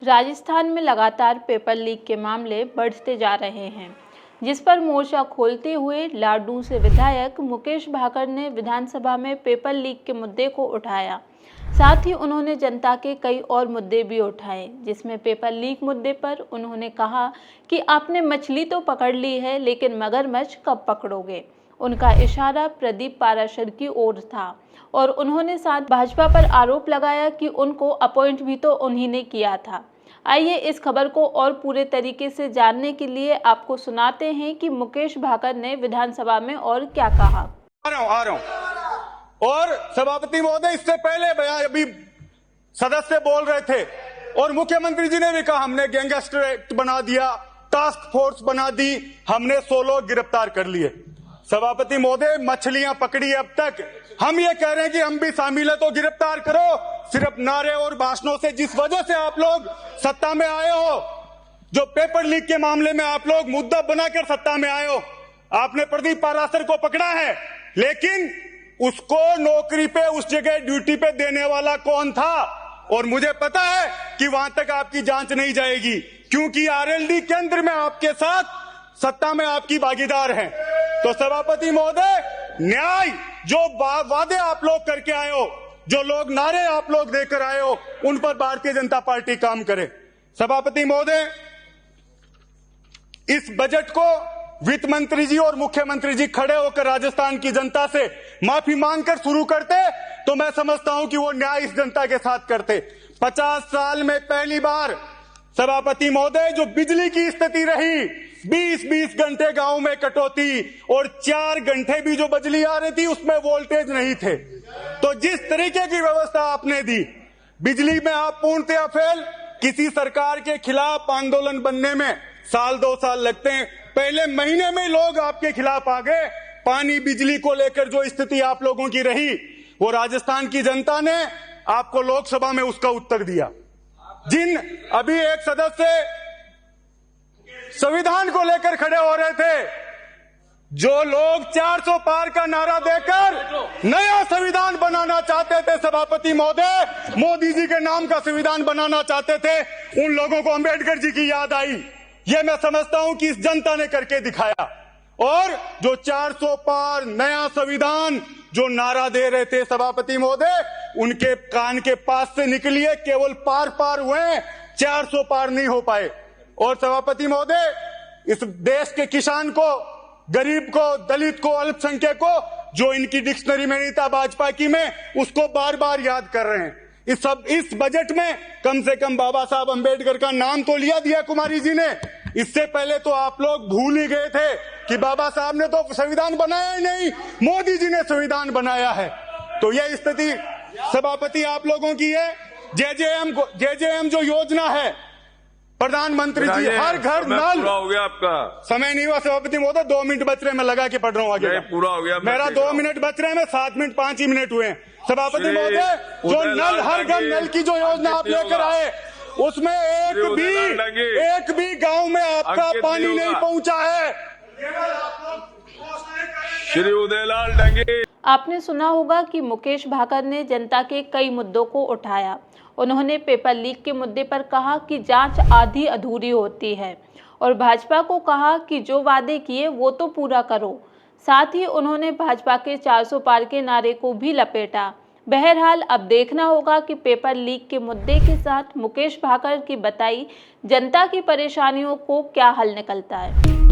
राजस्थान में लगातार paper leak के मामले बढ़ते जा रहे हैं, जिस पर मोर्चा खोलते हुए लाडू से विधायक मुकेश भाकर ने विधानसभा में पेपर लीक के मुद्दे को उठाया। साथ ही उन्होंने जनता के कई और मुद्दे भी उठाए, जिसमें पेपर लीक मुद्दे पर उन्होंने कहा कि आपने मछली तो पकड़ ली है, लेकिन मगरमच्छ कब पकड़ोगे। उनका इशारा प्रदीप पाराशर की ओर था और उन्होंने साथ भाजपा पर आरोप लगाया कि उनको अपॉइंट भी तो उन्हीं ने किया था। आइए इस खबर को और पूरे तरीके से जानने के लिए आपको सुनाते हैं कि मुकेश भाकर ने विधानसभा में और क्या कहा। आ रहा हूं। और सभापति महोदय, इससे पहले अभी सदस्य बोल रहे थे और मुख्यमंत्री जी ने भी कहा हमने गैंगस्टर एक्ट बना दिया, टास्क फोर्स बना दी, हमने 100 लोग गिरफ्तार कर लिए। सभापति महोदय, मछलियां पकड़ी अब तक, हम ये कह रहे हैं कि हम भी शामिल है तो गिरफ्तार करो। सिर्फ नारे और भाषणों से जिस वजह से आप लोग सत्ता में आए हो, जो पेपर लीक के मामले में आप लोग मुद्दा बनाकर सत्ता में आए हो, आपने प्रदीप पाराशर को पकड़ा है, लेकिन उसको नौकरी पे उस जगह ड्यूटी पे देने वाला कौन था? और मुझे पता है कि वहां तक आपकी जांच नहीं जाएगी, क्योंकि आरएलडी केंद्र में आपके साथ सत्ता में आपकी भागीदार हैं। तो सभापति महोदय, न्याय जो वादे आप लोग करके आए हो, जो लोग नारे आप लोग देकर आए हो, उन पर भारतीय जनता पार्टी काम करे। सभापति महोदय, इस बजट को वित्त मंत्री जी और मुख्यमंत्री जी खड़े होकर राजस्थान की जनता से माफी मांगकर शुरू करते तो मैं समझता हूं कि वो न्याय इस जनता के साथ करते। 50 साल में पहली बार सभापति महोदय, जो बिजली की स्थिति रही, 20-20 घंटे गांव में कटौती और 4 घंटे भी जो बिजली आ रही थी उसमें वोल्टेज नहीं थे। तो जिस तरीके की व्यवस्था आपने दी, बिजली में आप पूर्णतया फेल। किसी सरकार के खिलाफ आंदोलन बनने में 1-2 साल लगते हैं, पहले महीने में लोग आपके खिलाफ आ गए। पानी बिजली को लेकर जो स्थिति आप लोगों की रही, वो राजस्थान की जनता ने आपको लोकसभा में उसका उत्तर दिया। जिन अभी एक सदस्य संविधान को लेकर खड़े हो रहे थे, जो लोग 400 पार का नारा देकर नया संविधान बनाना चाहते थे, सभापति महोदय, मोदी जी के नाम का संविधान बनाना चाहते थे, उन लोगों को अंबेडकर जी की याद आई। ये मैं समझता हूं कि इस जनता ने करके दिखाया। और जो 400 पार नया संविधान जो नारा दे रहे थे सभापति महोदय, उनके कान के पास से निकलिए, केवल पार हुए, 400 पार नहीं हो पाए। और सभापति महोदय, इस देश के किसान को, गरीब को, दलित को, अल्पसंख्यक को, जो इनकी डिक्शनरी में नहीं था भाजपा की में, उसको बार बार याद कर रहे हैं। इस बजट में कम से कम बाबा साहब अंबेडकर का नाम तो लिया दिया कुमारी जी ने। इससे पहले तो आप लोग भूल ही गए थे कि बाबा साहब ने तो संविधान बनाया ही नहीं, मोदी जी ने संविधान बनाया है। तो यह स्थिति सभापति आप लोगों की है। जेजेएम जो योजना है, प्रधानमंत्री जी, हर घर नल। पूरा हो गया आपका समय नहीं हुआ सभापति महोदय, 2 मिनट बच रहे, मैं लगा के पढ़ रहा हूँ आगे। पूरा हो गया, मेरा 2 मिनट बच रहे हैं, मैं 7 मिनट 5 ही मिनट हुए हैं। सभापति महोदय, जो नल हर घर नल की जो योजना आप लेकर आए, उसमें एक भी गांव में आपका पानी नहीं पहुंचा है। श्री उदयलाल डंगे। आपने सुना होगा कि मुकेश भाकर ने जनता के कई मुद्दों को उठाया। उन्होंने पेपर लीक के मुद्दे पर कहा कि जांच आधी अधूरी होती है और भाजपा को कहा कि जो वादे किए वो तो पूरा करो। साथ ही उन्होंने भाजपा के 400 पार के नारे को भी लपेटा। बहरहाल अब देखना होगा कि पेपर लीक के मुद्दे के साथ मुकेश भाकर की बताई जनता की परेशानियों को क्या हल निकलता है।